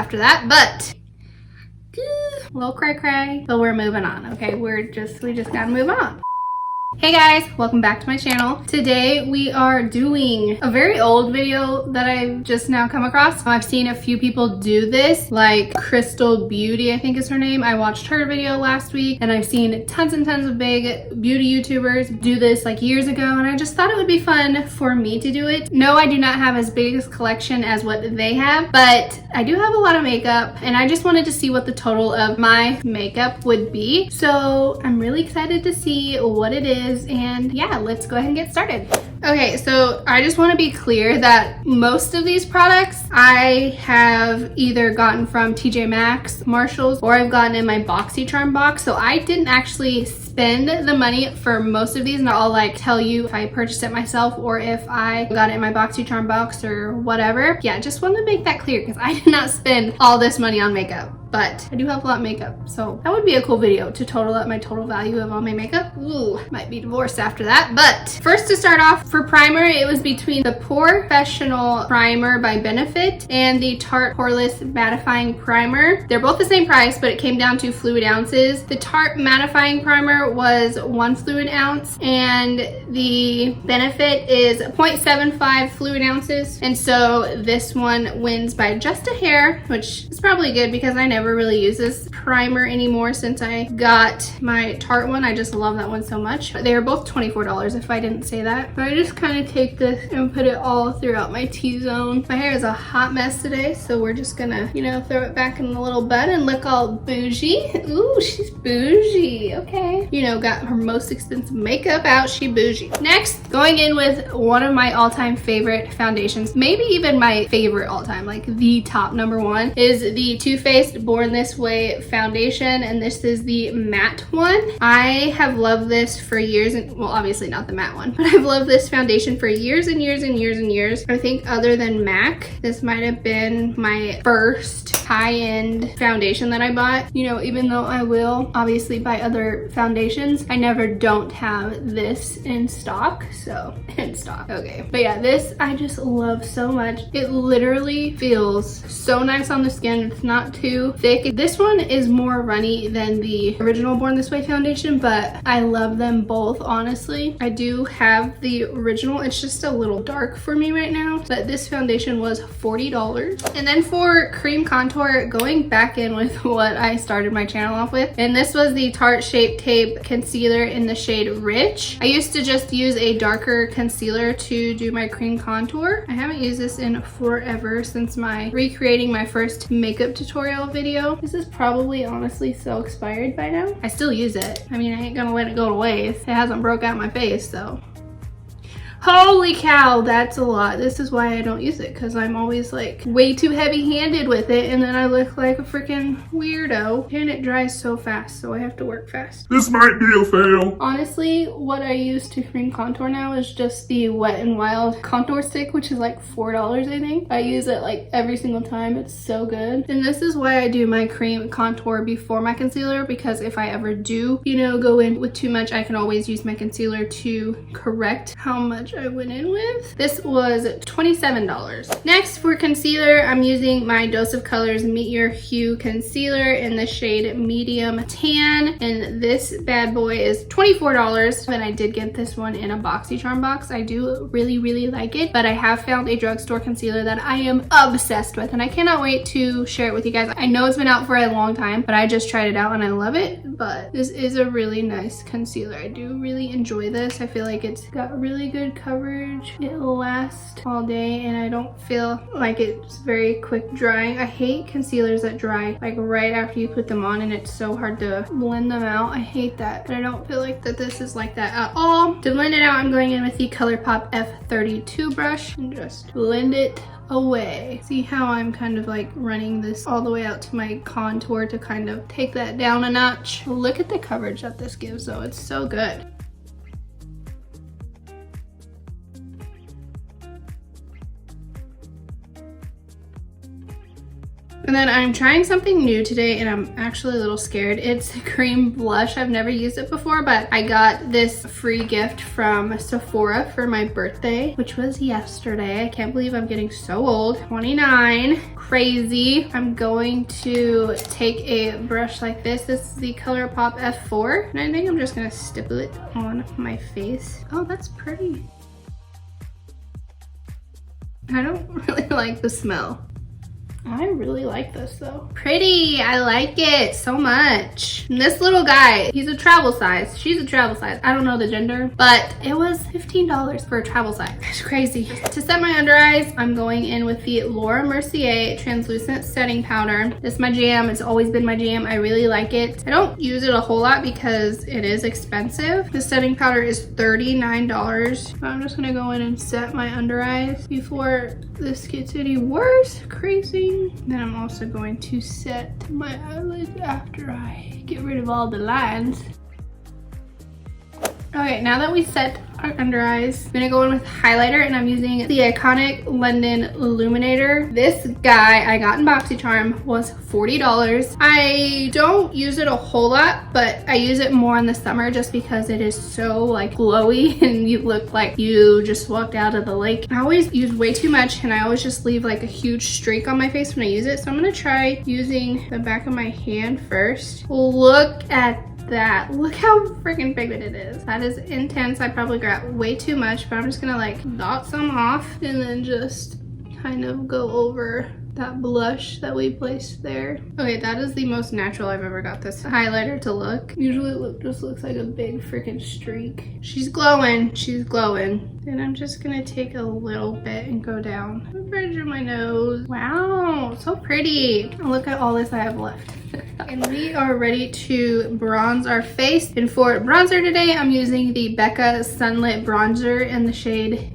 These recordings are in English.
after that, but a little cray, but we're moving on. Okay, we just gotta move on. Hey guys, welcome back to my channel. Today we are doing a very old video that I've just now come across. I've seen a few people do this, like KrytalKBeauty, I think is her name. I watched her video last week, and I've seen tons and tons of big beauty YouTubers do this like years ago, and I just thought it would be fun for me to do it. No, I do not have as big a collection as what they have, but I do have a lot of makeup, and I just wanted to see what the total of my makeup would be. So I'm really excited to see what it is. And yeah, let's go ahead and get started. Okay, so I just want to be clear that most of these products I have either gotten from TJ Maxx, Marshalls, or I've gotten in my BoxyCharm box. So I didn't actually spend the money for most of these, and I'll like tell you if I purchased it myself or if I got it in my BoxyCharm box or whatever. Yeah, just wanted to make that clear because I did not spend all this money on makeup. But I do have a lot of makeup, so that would be a cool video to total up my total value of all my makeup. Ooh, might be divorced after that. But first, to start off, for primer, it was between the POREFESSIONAL Primer by Benefit and the Tarte Poreless Mattifying Primer. They're both the same price, but it came down to fluid ounces. The Tarte Mattifying Primer was 1 fluid ounce, and the Benefit is 0.75 fluid ounces. And so this one wins by just a hair, which is probably good because I never really use this primer anymore since I got my Tarte one. I just love that one so much. They were both $24 if I didn't say that. But I just kind of take this and put it all throughout my T-zone. My hair is a hot mess today, so we're just gonna, you know, throw it back in the little bun and look all bougie. Ooh, she's bougie. Okay. You know, got her most expensive makeup out. She bougie. Next, going in with one of my all-time favorite foundations, maybe even my favorite all-time, like the top #1, is the Too Faced Born This Way foundation, and this is the matte one. I have loved this for years, and well, obviously not the matte one, but I've loved this foundation for years and years and years and years. I think other than MAC, this might have been my first high-end foundation that I bought. You know, even though I will obviously buy other foundations, I never don't have this in stock. So in stock, okay. But yeah, this I just love so much. It literally feels so nice on the skin. It's not too thick. This one is more runny than the original Born This Way foundation, but I love them both, honestly. I do have the original. It's just a little dark for me right now, but this foundation was $40. And then for cream contour, going back in with what I started my channel off with, and this was the Tarte Shape Tape Concealer in the shade Rich. I used to just use a darker concealer to do my cream contour. I haven't used this in forever, since my recreating my first makeup tutorial video. This is probably honestly so expired by now. I still use it. I mean, I ain't gonna let it go to waste. It hasn't broke out my face, so. Holy cow, that's a lot. This is why I don't use it, because I'm always like way too heavy-handed with it, and then I look like a freaking weirdo. And it dries so fast, so I have to work fast. This might be a fail. Honestly, what I use to cream contour now is just the Wet n Wild contour stick, which is like $4, I think. I use it like every single time. It's so good. And this is why I do my cream contour before my concealer, because if I ever do, you know, go in with too much, I can always use my concealer to correct how much I went in with. This was $27. Next, for concealer, I'm using my Dose of Colors Meet Your Hue concealer in the shade Medium Tan, and this bad boy is $24. And I did get this one in a BoxyCharm box. I do really like it, but I have found a drugstore concealer that I am obsessed with, and I cannot wait to share it with you guys. I know it's been out for a long time, but I just tried it out and I love it. But this is a really nice concealer. I do really enjoy this. I feel like it's got really good coverage. It lasts all day, and I don't feel like it's very quick drying. I hate concealers that dry like right after you put them on, and it's so hard to blend them out. I hate that, but I don't feel like that this is like that at all. To blend it out, I'm going in with the ColourPop F32 brush and just blend it away. See how I'm kind of like running this all the way out to my contour to kind of take that down a notch. Look at the coverage that this gives though. It's so good. And And then I'm trying something new today and I'm actually a little scared. It's a cream blush. I've never used it before, but I got this free gift from Sephora for my birthday, which was yesterday. I can't believe I'm getting so old. 29. Crazy. I'm going to take a brush like this. This is the ColourPop F4. And I think I'm just gonna stipple it on my face. Oh, that's pretty. I don't really like the smell. I really like this though. Pretty, I like it so much. And this little guy, he's a travel size. She's a travel size. I don't know the gender, but it was $15 for a travel size. It's crazy. To set my under eyes, I'm going in with the Laura Mercier Translucent Setting Powder. This is my jam. It's always been my jam. I really like it. I don't use it a whole lot because it is expensive. The setting powder is $39. So I'm just gonna go in and set my under eyes before this gets any worse. Crazy. Then I'm also going to set my eyelids after I get rid of all the lines. Okay, now that we set our under eyes, I'm gonna go in with highlighter and I'm using the iconic London Illuminator. This guy I got in BoxyCharm was $40. I don't use it a whole lot, but I use it more in the summer just because it is so like glowy and you look like you just walked out of the lake. I always use way too much and I always just leave like a huge streak on my face when I use it. So I'm gonna try using the back of my hand first. Look at that. Look how freaking big it is. That is intense. I probably got way too much, but I'm just gonna like dot some off and then just kind of go over that blush that we placed there. Okay, that is the most natural I've ever got this highlighter to look. Usually it just looks like a big freaking streak. She's glowing. She's glowing. And I'm just gonna take a little bit and go down the bridge of my nose. Wow, so pretty. Look at all this I have left. And we are ready to bronze our face. And for bronzer today, I'm using the Becca Sunlit Bronzer in the shade,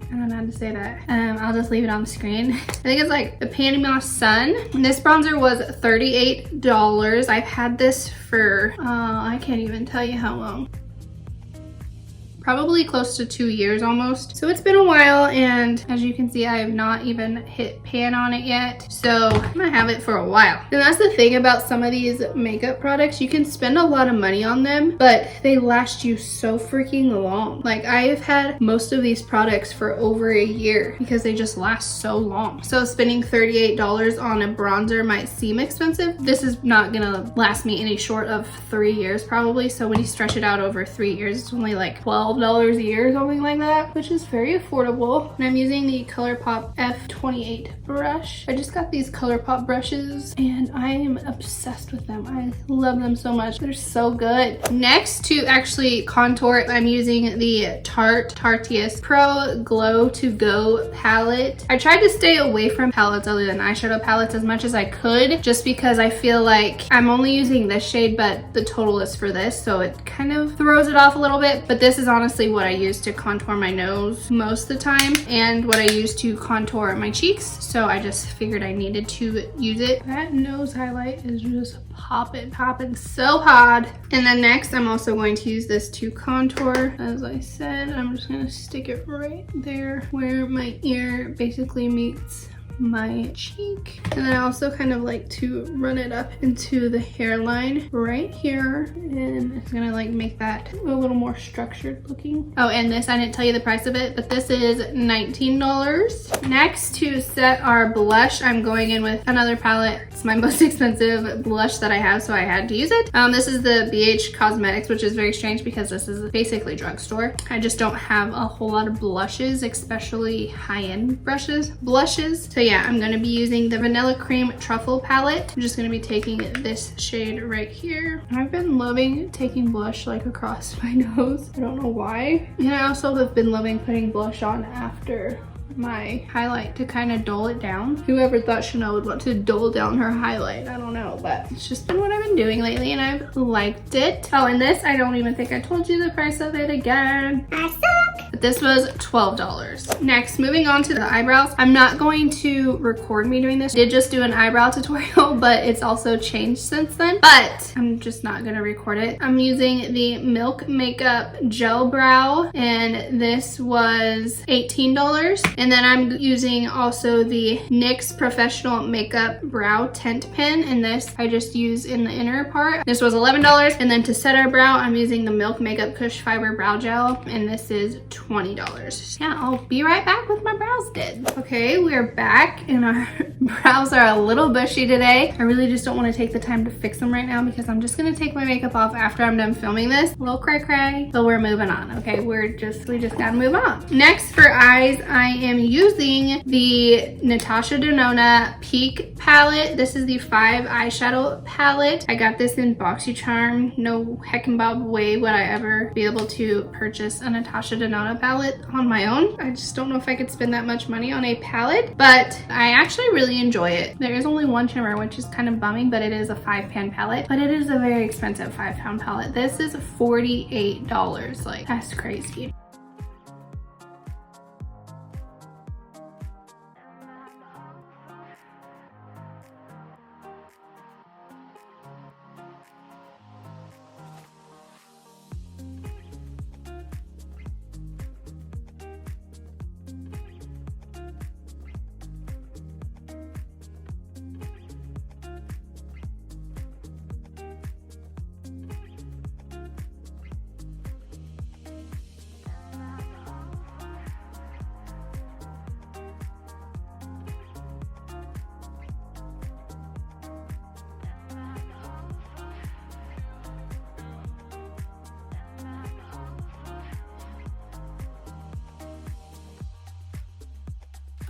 I don't know how to say that. I'll just leave it on the screen. I think it's like the Panama Sun. And this bronzer was $38. I've had this for, I can't even tell you how long. Probably close to 2 years almost. So it's been a while, and as you can see, I have not even hit pan on it yet. So I'm gonna have it for a while. And that's the thing about some of these makeup products. You can spend a lot of money on them, but they last you so freaking long. Like I've had most of these products for over a year because they just last so long. So spending $38 on a bronzer might seem expensive. This is not gonna last me any short of 3 years probably. So when you stretch it out over 3 years, it's only like $12 a year or something like that, which is very affordable. And I'm using the ColourPop F28 brush. I just got these ColourPop brushes and I am obsessed with them. I love them so much. They're so good. Next, to actually contour, I'm using the Tarte Pro Glow to Go palette. I tried to stay away from palettes other than eyeshadow palettes as much as I could, just because I feel like I'm only using this shade, but the total is for this, so it kind of throws it off a little bit. But this is honestly what I use to contour my nose most of the time and what I use to contour my cheeks, so I just figured I needed to use it. That nose highlight is just popping so hard. And then next I'm also going to use this to contour. As I said, I'm just gonna stick it right there where my ear basically meets my cheek. And then I also kind of like to run it up into the hairline right here, and it's gonna like make that a little more structured looking. Oh, and this, I didn't tell you the price of it, but this is $19. Next, to set our blush, I'm going in with another palette. It's my most expensive blush that I have, so I had to use it. This is the BH Cosmetics, which is very strange because this is basically drugstore. I just don't have a whole lot of blushes, especially high-end blushes. So yeah, I'm gonna be using the Vanilla Cream Truffle palette. I'm just gonna be taking this shade right here. I've been loving taking blush like across my nose. I don't know why. And I also have been loving putting blush on after my highlight to kind of dull it down. Whoever thought Shanelle would want to dull down her highlight? I don't know, but it's just been what I've been doing lately and I've liked it. Oh, and this, I don't even think I told you the price of it again. I suck! but this was $12. Next, moving on to the eyebrows. I'm not going to record me doing this. I did just do an eyebrow tutorial, but it's also changed since then, but I'm just not gonna record it. I'm using the Milk Makeup Gel Brow, and this was $18. And then I'm using also the NYX Professional Makeup Brow Tint Pen, and this I just use in the inner part. This was $11. And then to set our brow, I'm using the Milk Makeup Kush Fiber Brow Gel, and this is $20. Yeah, I'll be right back with my brows did. Okay, we're back, and our brows are a little bushy today. I really just don't want to take the time to fix them right now because I'm just gonna take my makeup off after I'm done filming this. A little cray cray, but we're moving on. Okay, we just gotta move on. Next, for eyes, I am using the Natasha Denona Peak palette. This is the 5 eyeshadow palette. I got this in BoxyCharm. No heckin' bob way would I ever be able to purchase a Natasha Denona palette on my own. I just don't know if I could spend that much money on a palette, but I actually really enjoy it. There is only one shimmer, which is kind of bumming, but it is a 5-pan palette, but it is a very expensive 5-pound palette. This is $48. Like, that's crazy.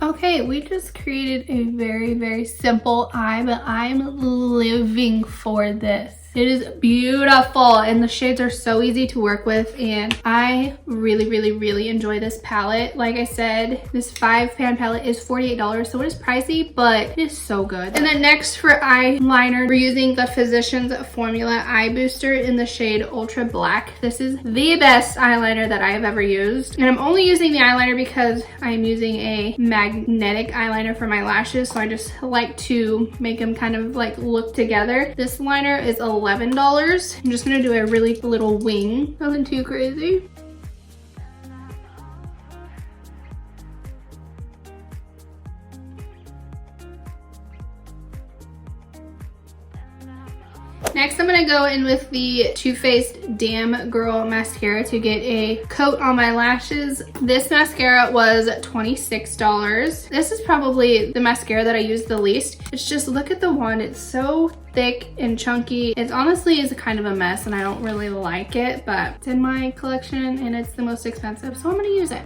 Okay, we just created a very, very simple eye, but I'm living for this. It is beautiful, and the shades are so easy to work with, and I really, really, really enjoy this palette. Like I said, this 5-pan palette is $48, so it is pricey, but it is so good. And then next for eyeliner, we're using the Physicians Formula Eye Booster in the shade Ultra Black. This is the best eyeliner that I have ever used, and I'm only using the eyeliner because I'm using a magnetic eyeliner for my lashes, so I just like to make them kind of like look together. This liner is $11. I'm just gonna do a really little wing, nothing too crazy. Next, I'm gonna go in with the Too Faced Damn Girl mascara to get a coat on my lashes. This mascara was $26. This is probably the mascara that I use the least. It's just, look at the wand. It's so thick and chunky. It honestly is kind of a mess, and I don't really like it, but it's in my collection and it's the most expensive, so I'm gonna use it.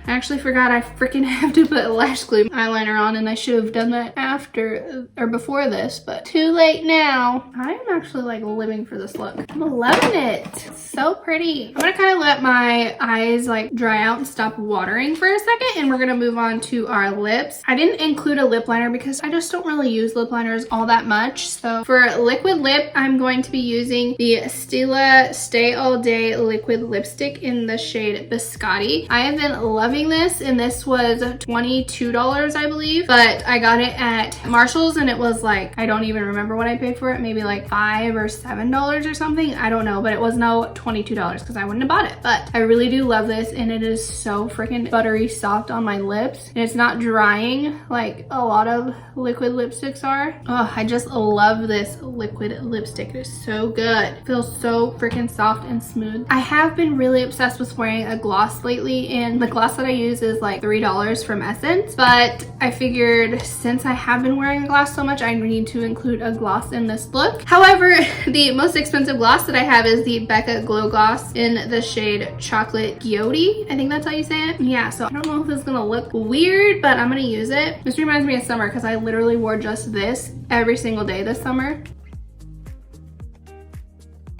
I actually forgot I freaking have to put lash glue eyeliner on, and I should have done that after or before this, but too late now. I'm actually like living for this look. I'm loving it. It's so pretty. I'm gonna kind of let my eyes like dry out and stop watering for a second, and we're gonna move on to our lips. I didn't include a lip liner because I just don't really use lip liners all that much. So for liquid lip, I'm going to be using the Stila Stay All Day liquid lipstick in the shade Biscotti. I have been loving this, and this was $22, I believe, but I got it at Marshall's, and it was like, I don't even remember what I paid for it, maybe like $5 or $7 or something, I don't know, but it was no $22 because I wouldn't have bought it. But I really do love this, and it is so freaking buttery soft on my lips, and it's not drying like a lot of liquid lipsticks are. Oh, I just love this liquid lipstick. It is so good. It feels so freaking soft and smooth. I have been really obsessed with wearing a gloss lately, and the gloss that I use is like $3 from Essence, but I figured since I have been wearing a gloss so much, I need to include a gloss in this look. However, the most expensive gloss that I have is the Becca Glow Gloss in the shade KrytalKBeauty. I think that's how you say it. Yeah, so I don't know if this is gonna look weird, but I'm gonna use it. This reminds me of summer because I literally wore just this every single day this summer.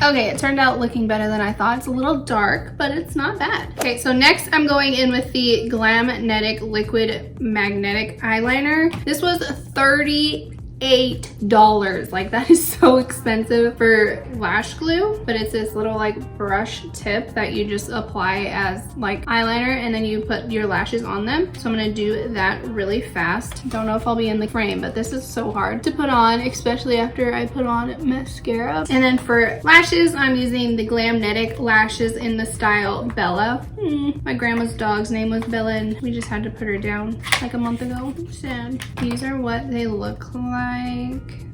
Okay, it turned out looking better than I thought. It's a little dark, but it's not bad. Okay, so next I'm going in with the Glamnetic Liquid Magnetic Eyeliner. This was $38. $8. Like, that is so expensive for lash glue, but it's this little like brush tip that you just apply as like eyeliner, and then you put your lashes on them. So I'm gonna do that really fast. Don't know if I'll be in the frame, but this is so hard to put on, especially after I put on mascara. And then for lashes, I'm using the Glamnetic lashes in the style Bella. My grandma's dog's name was Bella, and we just had to put her down like a month ago. Sad. These are what they look like.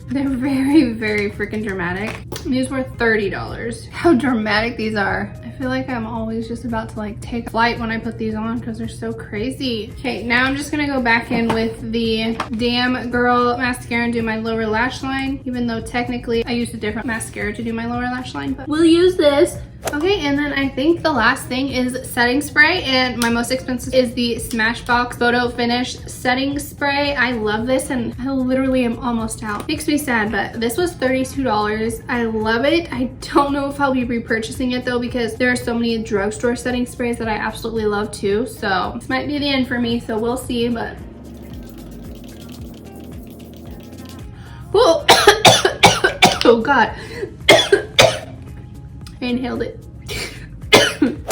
They're very, very freaking dramatic. These were $30. How dramatic these are. I feel like I'm always just about to like take flight when I put these on because they're so crazy. Okay, now I'm just gonna go back in with the Damn Girl mascara and do my lower lash line, even though technically I used a different mascara to do my lower lash line, but we'll use this. Okay, and then I think the last thing is setting spray, and my most expensive is the Smashbox Photo Finish setting spray. I love this, and I literally am almost out. Makes me sad, but this was $32. I love it. I don't know if I'll be repurchasing it though, because there are so many drugstore setting sprays that I absolutely love too. So this might be the end for me, so we'll see, but whoa. Oh God. I inhaled it.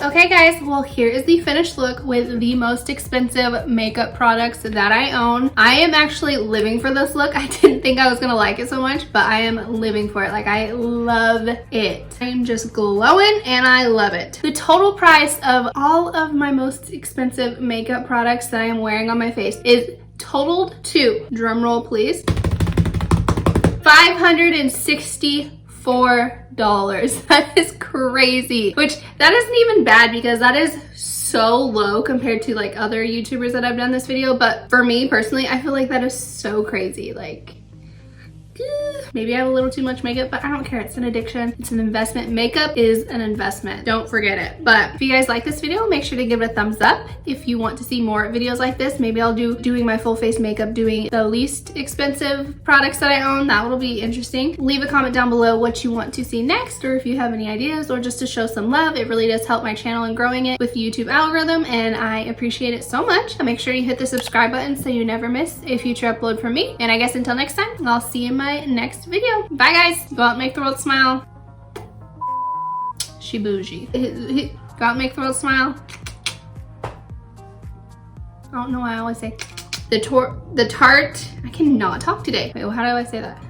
Okay guys, well here is the finished look with the most expensive makeup products that I own. I am actually living for this look. I didn't think I was gonna like it so much, but I am living for it. Like, I love it. I'm just glowing and I love it. The total price of all of my most expensive makeup products that I am wearing on my face is totaled to, drum roll please, $564. That is crazy, which that isn't even bad because that is so low compared to like other YouTubers that I've done this video. But for me personally, I feel like that is so crazy. Like, maybe I have a little too much makeup, but I don't care. It's an addiction. It's an investment. Makeup is an investment. Don't forget it. But if you guys like this video, make sure to give it a thumbs up. If you want to see more videos like this, maybe I'll doing my full face makeup, doing the least expensive products that I own. That will be interesting. Leave a comment down below what you want to see next, or if you have any ideas, or just to show some love. It really does help my channel and growing it with the YouTube algorithm, and I appreciate it so much. Make sure you hit the subscribe button so you never miss a future upload from me. And I guess until next time, I'll see you in my next video. Bye guys. Go out and make the world smile. She bougie. Go out and make the world smile. I don't know why I always say the Tarte. I cannot talk today. Wait, how do I say that?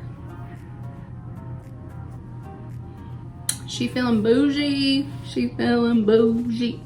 She feeling bougie. She feeling bougie.